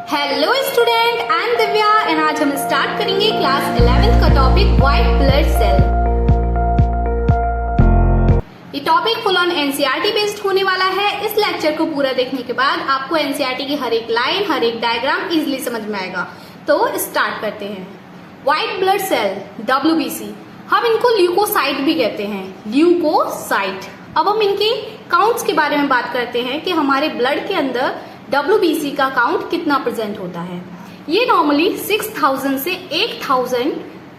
Hello student, I am Divya and आज हम start करेंगे क्लास 11th का टॉपिक व्हाइट ब्लड सेल। ये topic full on NCERT based होने वाला है। इस लेक्चर को पूरा देखने के बाद आपको एनसीईआरटी की हर एक लाइन, हर एक डायग्राम इजीली समझ में आएगा। तो स्टार्ट करते हैं। व्हाइट ब्लड सेल WBC, हम इनको ल्यूकोसाइट भी कहते हैं, ल्यूकोसाइट। अब हम इनके काउंट्स के बारे में बात करते हैं कि हमारे ब्लड के अंदर WBC का काउंट कितना प्रेजेंट होता है। ये नॉर्मली 6000 से 8000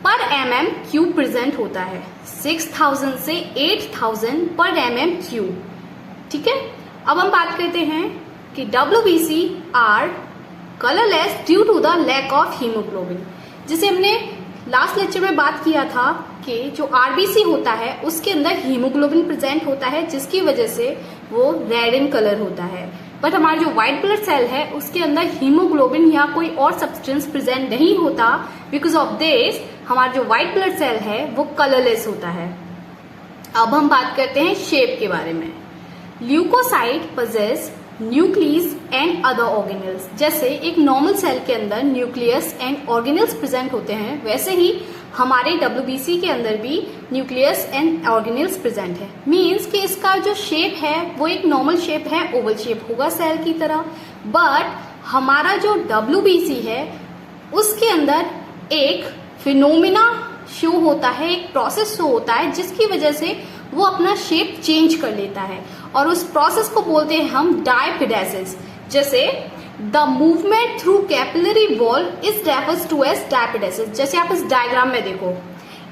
पर mm³ प्रेजेंट होता है। 6000 से 8000 पर mm³। ठीक है। अब हम बात करते हैं कि WBC are colourless due to the lack of haemoglobin. जिसे हमने लास्ट लेक्चर में बात किया था कि जो RBC होता है उसके अंदर हीमोग्लोबिन प्रेजेंट होता है, जिसकी वजह से वो रेड इन कलर होता है। बट हमारा जो व्हाइट ब्लड सेल है उसके अंदर हीमोग्लोबिन या कोई और सब्सटेंस प्रेजेंट नहीं होता। बिकॉज ऑफ दिस हमारा जो व्हाइट ब्लड सेल है वो कलरलेस होता है। अब हम बात करते हैं शेप के बारे में। Leucocyte possesses nucleus and other organelles. जैसे एक नॉर्मल सेल के अंदर न्यूक्लियस एंड ऑर्गेनल्स प्रेजेंट होते हैं, वैसे ही हमारे WBC के अंदर भी न्यूक्लियस एंड ऑर्गेनल्स प्रेजेंट है। मीन्स कि इसका जो शेप है वो एक नॉर्मल शेप है, ओवल शेप होगा सेल की तरह। बट हमारा जो WBC है उसके अंदर एक फिनोमिना शो होता है, एक प्रोसेस शो होता है, जिसकी वजह से वो अपना शेप चेंज कर लेता है और उस प्रोसेस को बोलते हैं हम डायपिडेसिस। जैसे the movement through capillary wall is refers to as diapedesis. जैसे आप इस डायग्राम में देखो,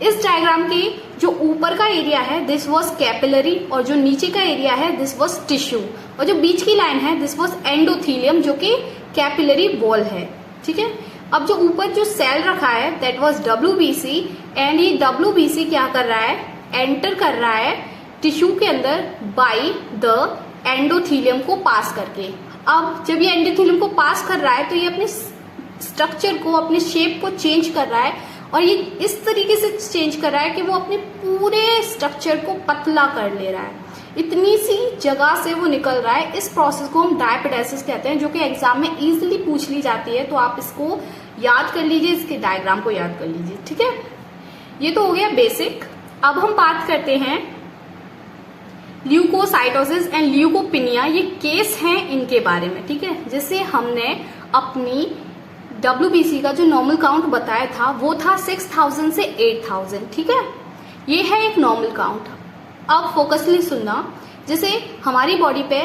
इस डायग्राम के जो ऊपर का एरिया है दिस वाज कैपिलरी और जो नीचे का एरिया है दिस वाज टिश्यू और जो बीच की लाइन है दिस वाज एंडोथीलियम जो कि कैपिलरी वॉल है। ठीक है। अब जो ऊपर जो सेल रखा है दैट वाज WBC एंड ये WBC क्या कर रहा है, एंटर कर रहा है टिश्यू के अंदर बाय द एंडोथीलियम को पास करके। अब जब ये एंडोथीलियम को पास कर रहा है तो ये अपने स्ट्रक्चर को, अपने शेप को चेंज कर रहा है और ये इस तरीके से चेंज कर रहा है कि वो अपने पूरे स्ट्रक्चर को पतला कर ले रहा है। इतनी सी जगह से वो निकल रहा है। इस प्रोसेस को हम डायपिडेसिस कहते हैं, जो कि एग्जाम में इजीली पूछ ली जाती है। तो आप इसको याद कर लीजिए, इसके डायग्राम को याद कर लीजिए। ठीक है। ये तो हो गया बेसिक। अब हम बात करते हैं ल्यूकोसाइटोसिस एंड ल्यूकोपिनिया, ये केस हैं इनके बारे में। ठीक है। जैसे हमने अपनी WBC का जो नॉर्मल काउंट बताया था वो था 6000 से 8000। ठीक है। ये है एक नॉर्मल काउंट। अब फोकसली सुनना। जैसे हमारी बॉडी पे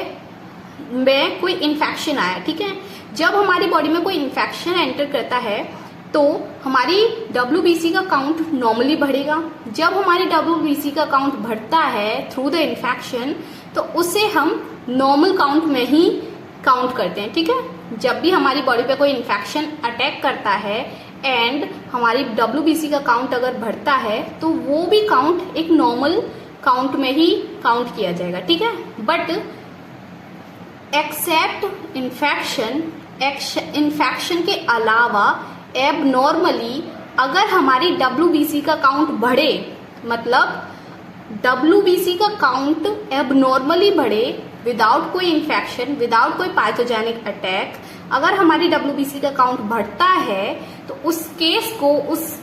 में कोई इन्फेक्शन आया, ठीक है, जब हमारी बॉडी में कोई इन्फेक्शन एंटर करता है तो हमारी WBC का काउंट नॉर्मली बढ़ेगा। जब हमारी WBC का काउंट बढ़ता है थ्रू द इन्फेक्शन तो उसे हम नॉर्मल काउंट में ही काउंट करते हैं। ठीक है। जब भी हमारी बॉडी पे कोई इन्फेक्शन अटैक करता है एंड हमारी WBC का काउंट अगर बढ़ता है तो वो भी काउंट एक नॉर्मल काउंट में ही काउंट किया जाएगा। ठीक है। बट एक्सेप्ट इन्फेक्शन के अलावा एबनॉर्मली अगर हमारी WBC का काउंट बढ़े, मतलब WBC का काउंट एबनॉर्मली बढ़े विदाउट कोई इन्फेक्शन, विदाउट कोई पैथोजेनिक अटैक, अगर हमारी WBC का काउंट बढ़ता है तो उस केस को, उस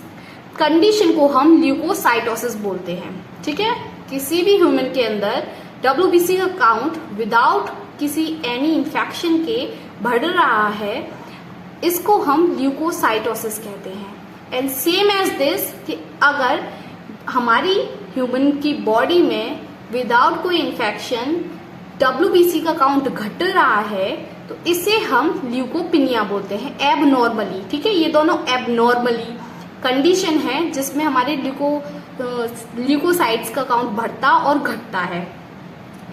कंडीशन को हम ल्यूकोसाइटोसिस बोलते हैं। ठीक है। किसी भी ह्यूमन के अंदर WBC का काउंट विदाउट किसी एनी इन्फेक्शन के बढ़ रहा है, इसको हम ल्यूकोसाइटोसिस कहते हैं। एंड सेम एज दिस कि अगर हमारी ह्यूमन की बॉडी में विदाउट कोई इन्फेक्शन WBC का काउंट घट रहा है तो इसे हम ल्यूकोपिनिया बोलते हैं, एबनॉर्मली। ठीक है। ये दोनों एबनॉर्मली कंडीशन है जिसमें हमारे ल्यूकोसाइट्स का काउंट बढ़ता और घटता है।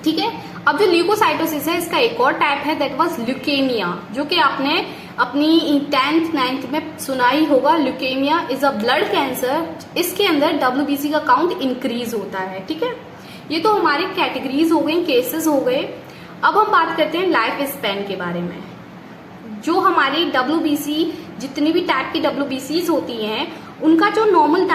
ठीक है। अब जो ल्यूकोसाइटोसिस है इसका एक और टाइप है दैट वाज ल्यूकेमिया, जो कि आपने अपनी 10th 9th में सुना ही होगा। Leukaemia is a blood cancer. इसके अंदर WBC का काउंट इंक्रीज होता है। ठीक है। ये तो हमारी कैटेगरीज हो गई, केसेस हो गए। अब हम बात करते हैं लाइफ स्पैन के बारे में। जो हमारी WBC, जितनी भी टाइप की WBCs होती हैं उनका जो नॉर्मल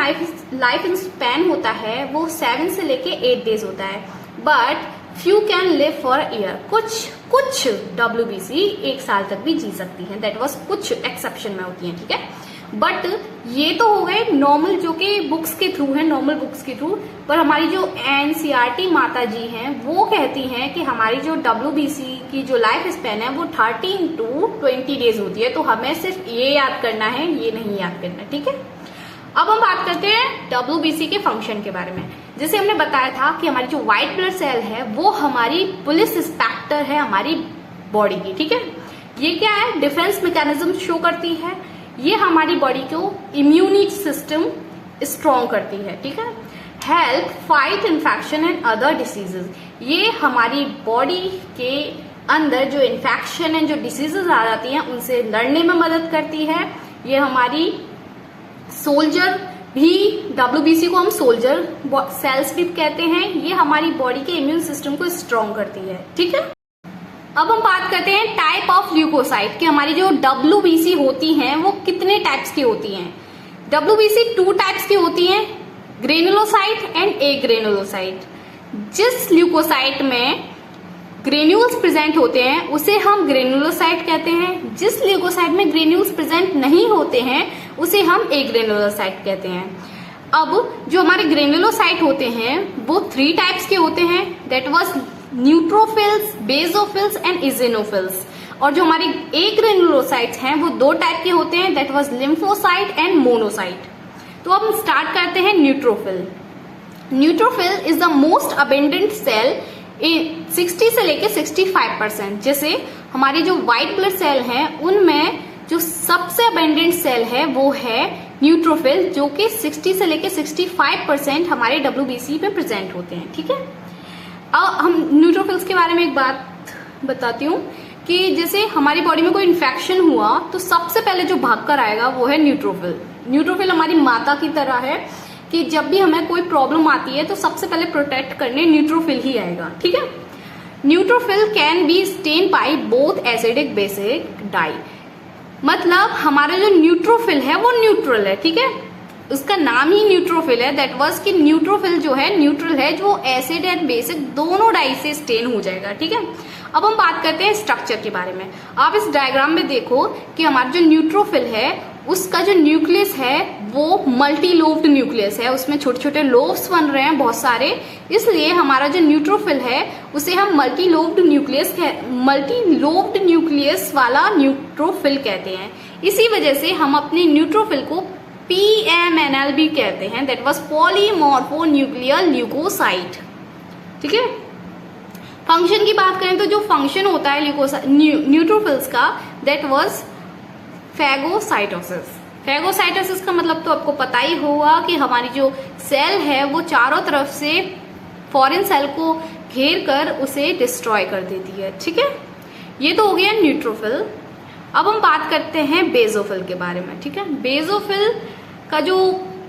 लाइफ स्पैन होता है वो 7 से लेके 8 डेज होता है। But few can live for year, कुछ WBC 1 साल तक भी जी सकती हैं, दैट वाज कुछ एक्सेप्शन में होती हैं, ठीक है। बट ये तो हो गए नॉर्मल जो कि बुक्स के थ्रू है, नॉर्मल बुक्स के थ्रू। पर हमारी जो NCERT माता जी हैं वो कहती हैं कि हमारी जो WBC की जो लाइफ स्पैन है वो 13 to 20 डेज होती है। तो हमें सिर्फ ये याद करना है, ये नहीं याद करना, ठीक है। अब हम बात करते हैं WBC के फंक्शन के बारे में। जैसे हमने बताया था कि हमारी जो व्हाइट ब्लड सेल है वो हमारी पुलिस इंस्पेक्टर है हमारी बॉडी की, ठीक है। ये क्या है, डिफेंस मैकेनिज्म शो करती है, ये हमारी बॉडी को इम्यूनिटी सिस्टम स्ट्रॉन्ग करती है, ठीक है। Help fight infection and other diseases, ये हमारी बॉडी के अंदर जो इन्फेक्शन है, जो डिसीजेज आ जाती हैं उनसे लड़ने में मदद करती है। ये हमारी सोल्जर भी, WBC को हम सोल्जर सेल्स भी कहते हैं, ये हमारी बॉडी के इम्यून सिस्टम को स्ट्रॉन्ग करती है, ठीक है। अब हम बात करते हैं टाइप ऑफ ल्यूकोसाइट कि हमारी जो WBC होती हैं वो कितने टाइप्स की होती हैं। WBC 2 टाइप्स की होती हैं, ग्रेनुलोसाइट एंड एग्रेनुलोसाइट। जिस ल्यूकोसाइट में ग्रेन्यूल्स प्रेजेंट होते हैं उसे हम ग्रेनुलोसाइट कहते हैं, जिस ल्यूकोसाइट में ग्रेन्यूल्स प्रेजेंट नहीं होते हैं उसे हम एग्रेनुलोसाइट कहते हैं। अब जो हमारे ग्रेनुलोसाइट होते हैं वो 3 टाइप्स के होते हैं, that was neutrophils, basophils and eosinophils. और जो हमारे एग्रेनुलोसाइट्स हैं वो 2 टाइप के होते हैं, that was lymphocyte and monocyte. तो अब हम स्टार्ट करते हैं neutrophil. Neutrophil is the most abundant cell 60 से लेके 65%। जैसे हमारी जो व्हाइट ब्लड सेल हैं उनमें जो सबसे अबेंडेंट सेल है वो है न्यूट्रोफिल, जो कि 60 से लेके 65% हमारे WBC में प्रेजेंट होते हैं, ठीक है। अब हम न्यूट्रोफिल्स के बारे में एक बात बताती हूँ कि जैसे हमारी बॉडी में कोई इन्फेक्शन हुआ तो सबसे पहले जो भाग कर आएगा वो है न्यूट्रोफिल। न्यूट्रोफिल हमारी माता की तरह है कि जब भी हमें कोई प्रॉब्लम आती है तो सबसे पहले प्रोटेक्ट करने न्यूट्रोफिल ही आएगा, ठीक है। Neutrophil can be stain by both acidic basic dye, मतलब हमारा जो न्यूट्रोफिल है वो न्यूट्रल है, ठीक है। उसका नाम ही न्यूट्रोफिल है, दैट वाज कि न्यूट्रोफिल जो है न्यूट्रल है, जो एसिड एंड बेसिक दोनों डाई से स्टेन हो जाएगा, ठीक है। अब हम बात करते हैं स्ट्रक्चर के बारे में। आप इस डायग्राम में देखो कि हमारा जो न्यूट्रोफिल है उसका जो न्यूक्लियस है वो मल्टी लोब्ड न्यूक्लियस है, उसमें छोटे छोटे लोब्स बन रहे हैं बहुत सारे, इसलिए हमारा जो न्यूट्रोफिल है उसे हम मल्टी लोब्ड न्यूक्लियस वाला न्यूट्रोफिल कहते हैं। इसी वजह से हम अपने न्यूट्रोफिल को PMNL भी कहते हैं, that was polymorpho nuclear leucocyte, ठीक है। फंक्शन की बात करें तो जो फंक्शन होता है न्यूट्रोफिल्स का, दैट वाज फैगोसाइटोसिस। फैगोसाइटोसिस का मतलब तो आपको पता ही होगा कि हमारी जो सेल है वो चारों तरफ से फॉरेन सेल को घेर कर उसे डिस्ट्रॉय कर देती है, ठीक है। ये तो हो गया न्यूट्रोफिल। अब हम बात करते हैं बेसोफिल के बारे में, ठीक है। बेसोफिल का जो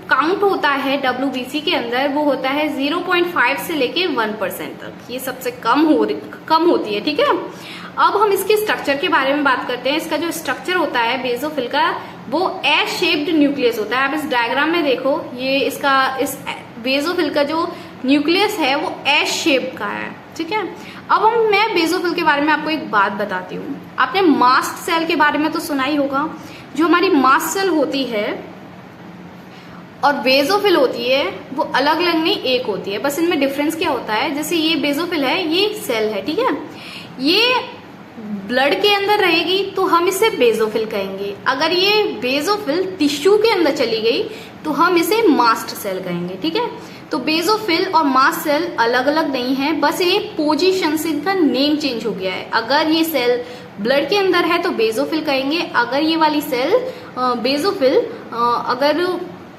काउंट होता है WBC के अंदर वो होता है 0.5 से लेके 1% तक, ये सबसे कम होती है, ठीक है। अब हम इसके स्ट्रक्चर के बारे में बात करते हैं। इसका जो स्ट्रक्चर होता है बेसोफिल का वो एस शेप्ड न्यूक्लियस होता है। आप इस डायग्राम में देखो, ये इस बेसोफिल का जो न्यूक्लियस है वो एस शेप का है, ठीक है। अब मैं बेसोफिल के बारे में आपको एक बात बताती हूँ। आपने मास्ट सेल के बारे में तो सुना ही होगा। जो हमारी मास्ट सेल होती है और बेसोफिल होती है वो अलग अलग नहीं, एक होती है, बस इनमें डिफरेंस क्या होता है। जैसे ये बेसोफिल है, ये सेल है, ठीक है। ये ब्लड के अंदर रहेगी तो हम इसे बेसोफिल कहेंगे। अगर ये बेसोफिल टिश्यू के अंदर चली गई तो हम इसे मास्ट सेल कहेंगे, ठीक है। तो बेसोफिल और मास्ट सेल अलग अलग नहीं है, बस ये पोजीशन से इनका नेम चेंज हो गया है। अगर ये सेल ब्लड के अंदर है तो बेसोफिल कहेंगे, अगर ये वाली सेल बेसोफिल अगर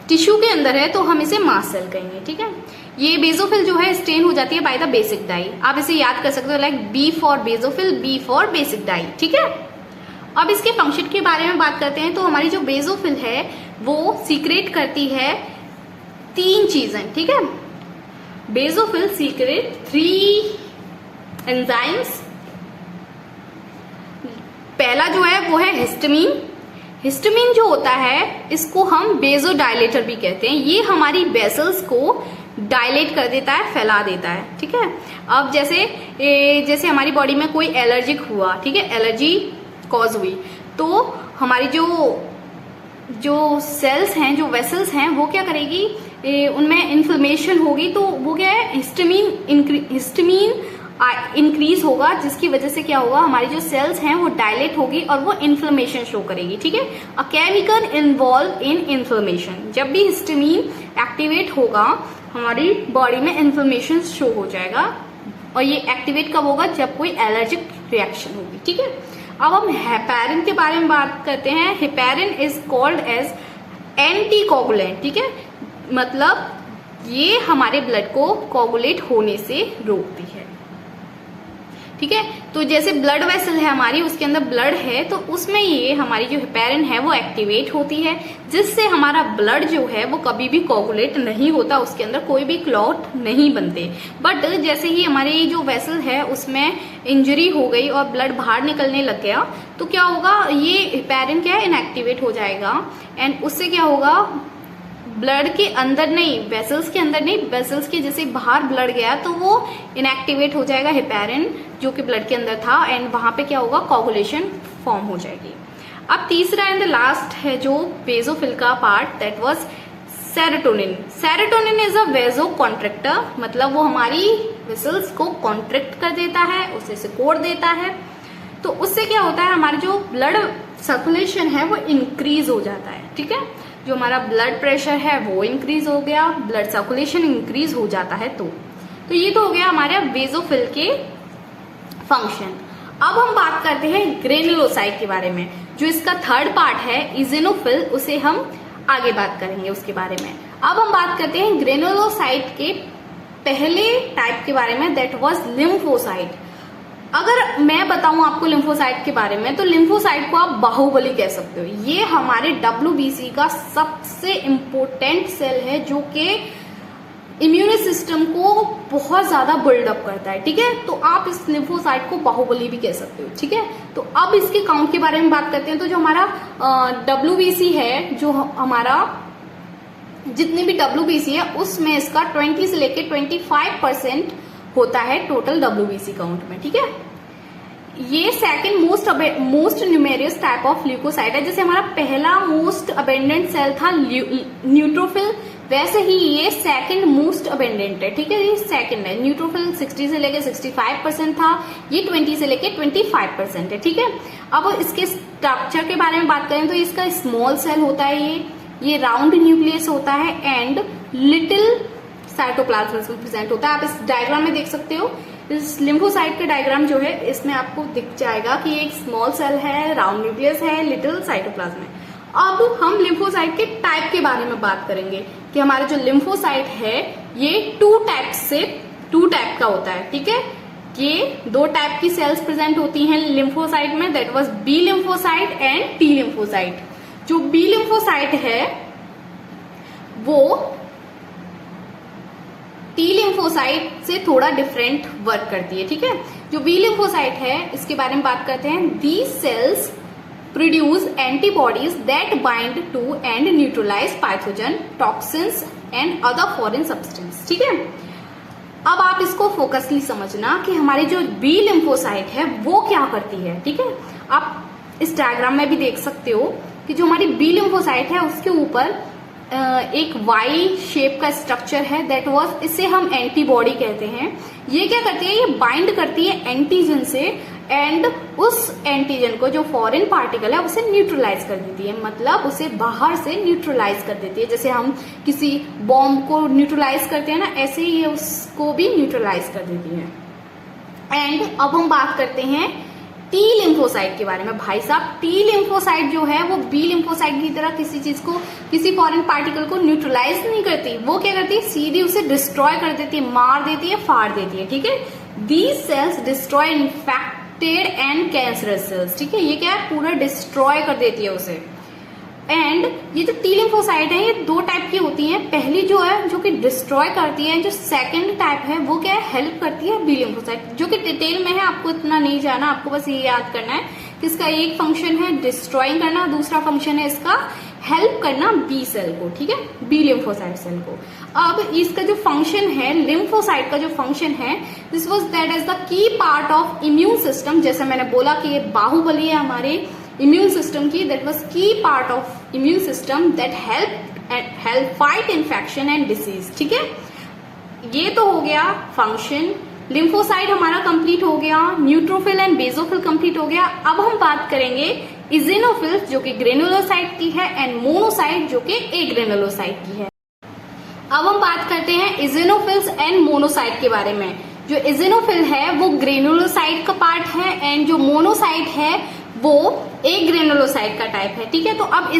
टिश्यू के अंदर है तो हम इसे मास्ट सेल कहेंगे, ठीक है। ये बेसोफिल जो है स्टेन हो जाती है बाय द बेसिक डाई। आप इसे याद कर सकते हो, like B for basophil, B for basic dye, ठीक है। अब इसके फंक्शन के बारे में बात करते हैं। तो हमारी जो बेसोफिल है वो सीक्रेट करती है 3 चीजें, ठीक है। Basophil secret 3 enzymes. पहला जो है वो है हिस्टामिन। हिस्टामिन जो होता है इसको हम बेसोडाइलेटर भी कहते हैं। ये हमारी वेसल्स को डायलेट कर देता है, फैला देता है। ठीक है, अब जैसे हमारी बॉडी में कोई एलर्जिक हुआ, ठीक है, एलर्जी कॉज हुई, तो हमारी जो सेल्स हैं, जो वेसल्स हैं, वो क्या करेगी, उनमें इन्फ्लेमेशन होगी, तो वो क्या है, हिस्टामीन इंक्रीज होगा, जिसकी वजह से क्या होगा, हमारी जो सेल्स हैं वो डायलेट होगी और वो इन्फ्लेमेशन शो करेगी। ठीक है, a chemical involve in inflammation, जब भी हिस्टामीन एक्टिवेट होगा हमारी बॉडी में इन्फ्लेमेशन शो हो जाएगा, और ये एक्टिवेट कब होगा, जब कोई एलर्जिक रिएक्शन होगी। ठीक है, अब हम हेपेरिन के बारे में बात करते हैं। Heparin is called as anticoagulant. ठीक है, मतलब ये हमारे ब्लड को कोगुलेट होने से रोकती है। ठीक है, तो जैसे ब्लड वेसल है हमारी, उसके अंदर ब्लड है, तो उसमें ये हमारी जो हेपेरिन है वो एक्टिवेट होती है, जिससे हमारा ब्लड जो है वो कभी भी कोगुलेट नहीं होता, उसके अंदर कोई भी क्लॉट नहीं बनते। बट जैसे ही हमारी जो वेसल है उसमें इंजरी हो गई और ब्लड बाहर निकलने लग गया, तो क्या होगा, ये हेपेरिन क्या है, इनएक्टिवेट हो जाएगा, एंड उससे क्या होगा, ब्लड के अंदर नहीं, वेसल्स के अंदर नहीं, वेसल्स के जैसे बाहर ब्लड गया तो वो इनएक्टिवेट हो जाएगा हेपेरिन जो कि ब्लड के अंदर था, एंड वहां पे क्या होगा, कोगुलेशन फॉर्म हो जाएगी। अब तीसरा एंड द लास्ट है जो बेसोफिल का part, that was serotonin. Serotonin is a वेसो contractor, मतलब वो हमारी वेसल्स को कॉन्ट्रैक्ट कर देता है, उसे सिकोड़ देता है, तो उससे क्या होता है, हमारा जो ब्लड सर्कुलेशन है वो इंक्रीज हो जाता है। ठीक है, जो हमारा ब्लड प्रेशर है वो इंक्रीज हो गया, ब्लड सर्कुलेशन इंक्रीज हो जाता है, तो ये तो हो गया हमारे बेसोफिल के फंक्शन। अब हम बात करते हैं ग्रेनुलोसाइट के बारे में, जो इसका थर्ड पार्ट है इजिनोफिल, उसे हम आगे बात करेंगे उसके बारे में। अब हम बात करते हैं ग्रेनुलोसाइट के पहले टाइप के बारे में, दैट वाज लिम्फोसाइट। अगर मैं बताऊं आपको लिम्फोसाइट के बारे में, तो लिम्फोसाइट को आप बाहुबली कह सकते हो। ये हमारे WBC का सबसे इम्पोर्टेंट सेल है, जो कि इम्यून सिस्टम को बहुत ज्यादा बिल्डअप करता है। ठीक है, तो आप इस लिम्फोसाइट को बाहुबली भी कह सकते हो। ठीक है, तो अब इसके काउंट के बारे में बात करते हैं। तो जो हमारा WBC है, जो हमारा जितनी भी WBC है, उसमें इसका 20 से लेके 25% होता है टोटल WBC काउंट में। ठीक है, ये second most numerous type of leucocyte है। जैसे हमारा पहला मोस्ट अबेंडेंट सेल था न्यूट्रोफिल, वैसे ही ये सेकंड मोस्ट अबेंडेंट है। ठीक है, ये सेकंड है। न्यूट्रोफिल 60 से लेके 65% था, ये 20 से लेके 25% है। ठीक है, अब इसके स्ट्रक्चर के बारे में बात करें तो इसका स्मॉल सेल होता है, ये राउंड न्यूक्लियस होता है, एंड लिटिल साइटोप्लाज्म में प्रेजेंट होता है। आप इस डायग्राम में देख सकते हो, इस लिम्फोसाइट का डायग्राम जो है, इसमें आपको दिख जाएगा कि एक स्मॉल सेल है, राउंड न्यूक्लियस है, लिटिल साइटोप्लाज्म है। अब हम लिम्फोसाइट के टाइप के बारे में बात करेंगे कि हमारा जो लिम्फोसाइट है ये टू टाइप का होता है। ठीक है, ये दो टाइप की सेल्स प्रेजेंट होती हैं लिम्फोसाइट में, that was B lymphocyte and T lymphocyte. जो बी लिम्फोसाइट है वो टी लिम्फोसाइट से थोड़ा डिफरेंट वर्क करती है। ठीक है, जो बी लिम्फोसाइट है इसके बारे में बात करते हैं। These cells produce antibodies that bind to and neutralise pathogen, toxins and other foreign substance. ठीक है, अब आप इसको फोकसली समझना कि हमारी जो बी लिम्फोसाइट है वो क्या करती है। ठीक है, आप इस डायग्राम में भी देख सकते हो कि जो हमारी बी लिम्फोसाइट है उसके ऊपर एक वाई शेप का स्ट्रक्चर है, दैट वाज, इसे हम एंटीबॉडी कहते हैं। ये क्या करती है, ये बाइंड करती है एंटीजन से, एंड उस एंटीजन को, जो फॉरेन पार्टिकल है, उसे न्यूट्रलाइज कर देती है, मतलब उसे बाहर से न्यूट्रलाइज कर देती है। जैसे हम किसी बॉम्ब को न्यूट्रलाइज करते हैं ना, ऐसे ही ये उसको भी न्यूट्रलाइज कर देती है। एंड अब हम बात करते हैं टी लिम्फोसाइट के बारे में। भाई साहब, टी लिम्फोसाइट जो है वो बी लिम्फोसाइट की तरह किसी चीज को, किसी फॉरेन पार्टिकल को न्यूट्रलाइज नहीं करती, वो क्या करती है, सीधे उसे डिस्ट्रॉय कर देती है, मार देती है, फाड़ देती है। ठीक है, these cells destroy infected and cancerous cells. ठीक है, ये क्या है, पूरा डिस्ट्रॉय कर देती है उसे। एंड ये जो टी लिम्फोसाइट है ये दो टाइप की होती हैं। पहली जो है जो कि डिस्ट्रॉय करती है, जो सेकंड टाइप है वो क्या है, हेल्प करती है बी लिम्फोसाइट, जो कि डिटेल में है, आपको इतना नहीं जाना, आपको बस ये याद करना है कि किसका एक फंक्शन है डिस्ट्रॉइंग करना, दूसरा फंक्शन है इसका हेल्प करना बी सेल को, ठीक है, बी लिम्फोसाइट सेल को। अब इसका जो फंक्शन है लिम्फोसाइट का जो फंक्शन है this was that is the key part of immune system. जैसे मैंने बोला कि ये बाहुबली है हमारे इम्यून सिस्टम की, दैट वाज की part of immune system that help fight infection and disease, ठीक है। ये तो हो गया फंक्शन। लिम्फोसाइट हमारा कंप्लीट हो गया, न्यूट्रोफिल एंड बेसोफिल कंप्लीट हो गया। अब हम बात करेंगे इजिनोफिल्स जो कि ग्रेनुलोसाइट की है एंड मोनोसाइट जो कि एग्रेनुलोसाइट की है। अब हम बात करते हैं इजिनोफिल्स एंड मोनोसाइट के बारे में। जो इजिनोफिल है वो ग्रेनुलोसाइट का पार्ट है एंड जो मोनोसाइट है वो एग्रेनुलोसाइट का टाइप है, ठीक है। तो अब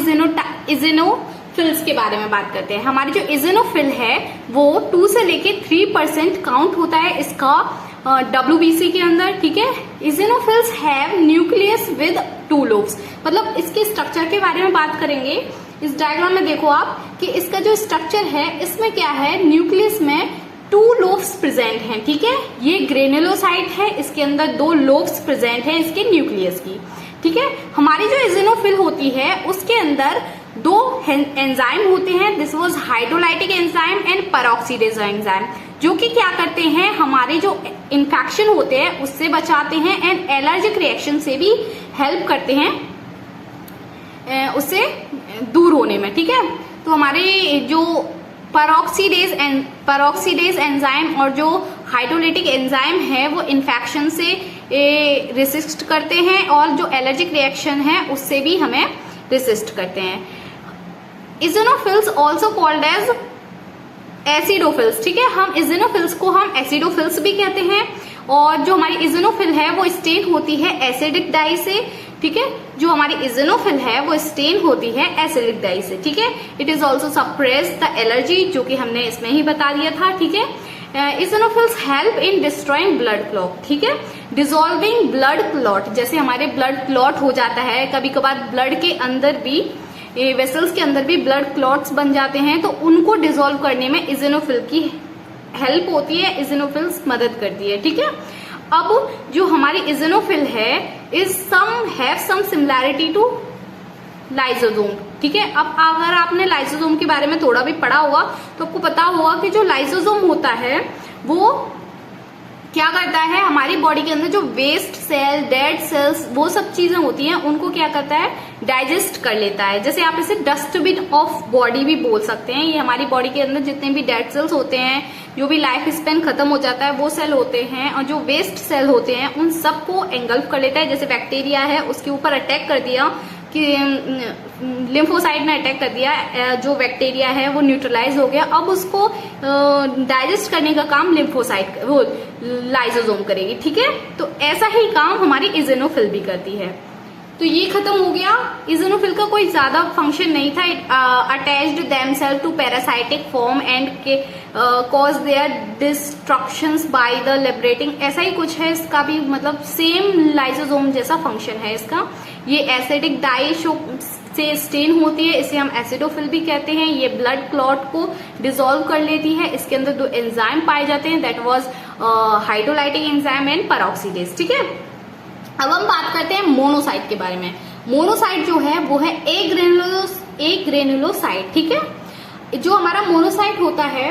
इजिनोफिल्स के बारे में बात करते हैं। हमारे जो इजिनोफिल है वो 2 से लेके 3% काउंट होता है इसका WBC के अंदर, ठीक है। इजिनोफिल्स हैव न्यूक्लियस विद 2 लोब्स। मतलब इसके स्ट्रक्चर के बारे में बात करेंगे। इस डायग्राम में देखो आप कि इसका जो स्ट्रक्चर है इसमें क्या है, न्यूक्लियस में 2 लोब्स प्रेजेंट हैं, ठीक है। ये ग्रेनुलोसाइट है, इसके अंदर 2 लोब्स प्रेजेंट हैं इसके न्यूक्लियस की, ठीक है। हमारी जो इजिनोफिल होती है उसके अंदर 2 एंजाइम होते हैं, this was hydrolytic enzyme and peroxidase enzyme, जो कि क्या करते हैं हमारे जो इन्फेक्शन होते हैं उससे बचाते हैं एंड एलर्जिक रिएक्शन से भी हेल्प करते हैं उससे दूर होने में, ठीक है। तो हमारे जो पेरोक्सीडेज एंजाइम और जो हाइड्रोलाइटिक एंजाइम है वो इन्फेक्शन से रेसिस्ट करते हैं और जो एलर्जिक रिएक्शन है उससे भी हमें रेसिस्ट करते हैं। इजिनोफिल्स ऑल्सो कॉल्ड एज एसिडोफिल्स, ठीक है। हम इजिनोफिल्स को हम एसिडोफिल्स भी कहते हैं। और जो हमारी इजिनोफिल है वो स्टेन होती है एसिडिक डाई से, ठीक है। जो हमारी इजिनोफिल है वो स्टेन होती है एसिडिक डाई से, ठीक है। It is also suppress the allergy, जो कि हमने इसमें ही बता दिया था, ठीक है। Eosinophils help in destroying blood clot, ठीक है, डिसॉल्विंग ब्लड क्लॉट। जैसे हमारे ब्लड क्लॉट हो जाता है, कभी कभार ब्लड के अंदर भी वेसल्स के अंदर भी ब्लड क्लॉट्स बन जाते हैं, तो उनको डिसॉल्व करने में इजिनोफिल की हेल्प होती है, इजिनोफिल्स मदद करती है, ठीक है। अब जो हमारी इजिनोफिल है have some similarity to lysosome, ठीक है। अब अगर आपने लाइसोसोम के बारे में थोड़ा भी पढ़ा होगा तो आपको पता होगा कि जो लाइसोसोम होता है वो क्या करता है, हमारी बॉडी के अंदर जो वेस्ट सेल, डेड सेल्स, वो सब चीजें होती हैं उनको क्या करता है, डाइजेस्ट कर लेता है। जैसे आप इसे डस्टबिन ऑफ बॉडी भी बोल सकते हैं। ये हमारी बॉडी के अंदर जितने भी डेड सेल्स होते हैं, जो भी लाइफ स्पेन खत्म हो जाता है वो सेल होते हैं, और जो वेस्ट सेल होते हैं उन सबको एंगल्फ कर लेता है। जैसे बैक्टीरिया है उसके ऊपर अटैक कर दिया कि लिम्फोसाइट ने अटैक कर दिया, जो बैक्टीरिया है वो न्यूट्रलाइज हो गया, अब उसको डाइजेस्ट करने का काम लिम्फोसाइट वो लाइसोसोम करेगी, ठीक है। तो ऐसा ही काम हमारी इजिनोफिल भी करती है। तो ये खत्म हो गया। इजिनोफिल का कोई ज्यादा फंक्शन नहीं था। It attached themselves to parasitic form and cause their destructions by the liberating, ऐसा ही कुछ है इसका भी, मतलब सेम लाइसोसोम जैसा फंक्शन है इसका। ये एसिडिक डाई से स्टेन होती है, इसे हम एसिडोफिल भी कहते हैं। ये ब्लड क्लॉट को डिसॉल्व कर लेती है। इसके अंदर 2 एंजाइम पाए जाते हैं, that was hydrolytic enzyme and peroxidase, ठीक है। अब हम बात करते हैं मोनोसाइट के बारे में। मोनोसाइट जो है वो है एग्रेनुलोसाइट, ठीक है। जो हमारा मोनोसाइट होता है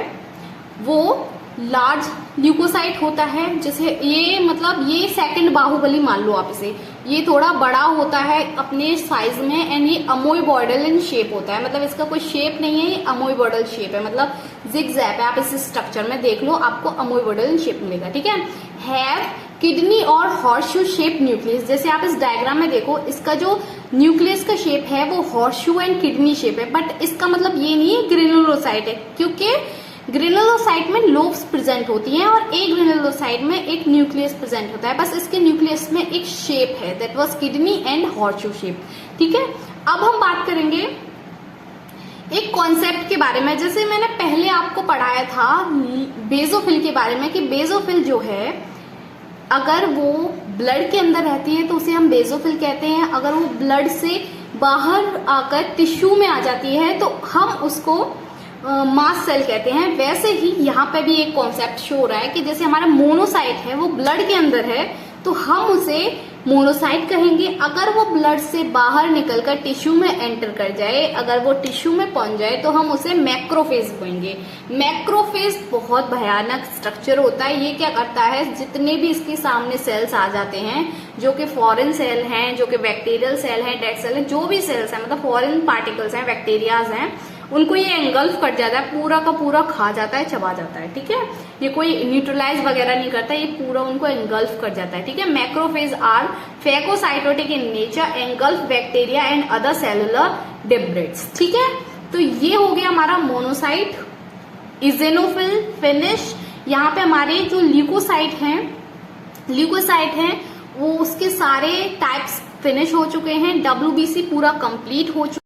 वो लार्ज ल्यूकोसाइट होता है। जैसे ये मतलब ये सेकंड बाहुबली मान लो आप इसे, ये थोड़ा बड़ा होता है अपने साइज में एंड ये अमोइबॉइडल इन शेप होता है। मतलब इसका कोई शेप नहीं है, ये अमोइबॉइडल शेप है, मतलब जिगजैग है। आप इस स्ट्रक्चर में देख लो, आपको अमोइबॉइडल इन शेप मिलेगा, ठीक है। हैव किडनी और हॉर्सशू शेप न्यूक्लियस। जैसे आप इस डायग्राम में देखो, इसका जो न्यूक्लियस का शेप है वो हॉर्सशू एंड किडनी शेप है, बट इसका मतलब ये नहीं है ग्रेनुलोसाइट है, क्योंकि ग्रेनुलोसाइट में लोब्स प्रेजेंट होती हैं और एक ग्रेनुलोसाइट में एक न्यूक्लियस प्रेजेंट होता है। बस इसके न्यूक्लियस में एक शेप है, that was kidney and horseshoe shape, ठीक है। अब हम बात करेंगे एक कॉन्सेप्ट के बारे में। जैसे मैंने पहले आपको पढ़ाया था बेसोफिल के बारे में, कि बेसोफिल जो है अगर वो ब्लड के अंदर रहती है तो उसे हम बेसोफिल कहते हैं। अगर वो ब्लड से बाहर आकर टिश्यू में आ जाती है तो हम उसको मास सेल कहते हैं। वैसे ही यहाँ पे भी एक कॉन्सेप्ट शो हो रहा है कि जैसे हमारा मोनोसाइट है वो ब्लड के अंदर है तो हम उसे मोनोसाइट कहेंगे अगर वो ब्लड से बाहर निकलकर टिश्यू में एंटर कर जाए, अगर वो टिश्यू में पहुंच जाए तो हम उसे मैक्रोफेज कहेंगे। मैक्रोफेज बहुत भयानक स्ट्रक्चर होता है। ये क्या करता है, जितने भी इसके सामने सेल्स आ जाते हैं जो कि फॉरेन सेल हैं, जो कि बैक्टीरियल सेल हैं, डेड सेल हैं, जो भी सेल्स हैं, मतलब फॉरेन पार्टिकल्स हैं, बैक्टीरियाज हैं, उनको ये एंगल्फ कर जाता है, पूरा का पूरा खा जाता है, चबा जाता है। ठीक है, ये कोई न्यूट्रलाइज वगैरह नहीं करता, ये पूरा उनको एंगल्फ कर जाता है। ठीक है, macrophage are phagocytotic in nature, engulf bacteria and other cellular debris. ठीक है, तो ये हो गया हमारा मोनोसाइट। इजेनोफिल, फिनिश, यहाँ पे हमारे जो ल्यूकोसाइट हैं वो उसके सारे टाइप्स फिनिश हो चुके हैं। WBC पूरा कंप्लीट हो चुका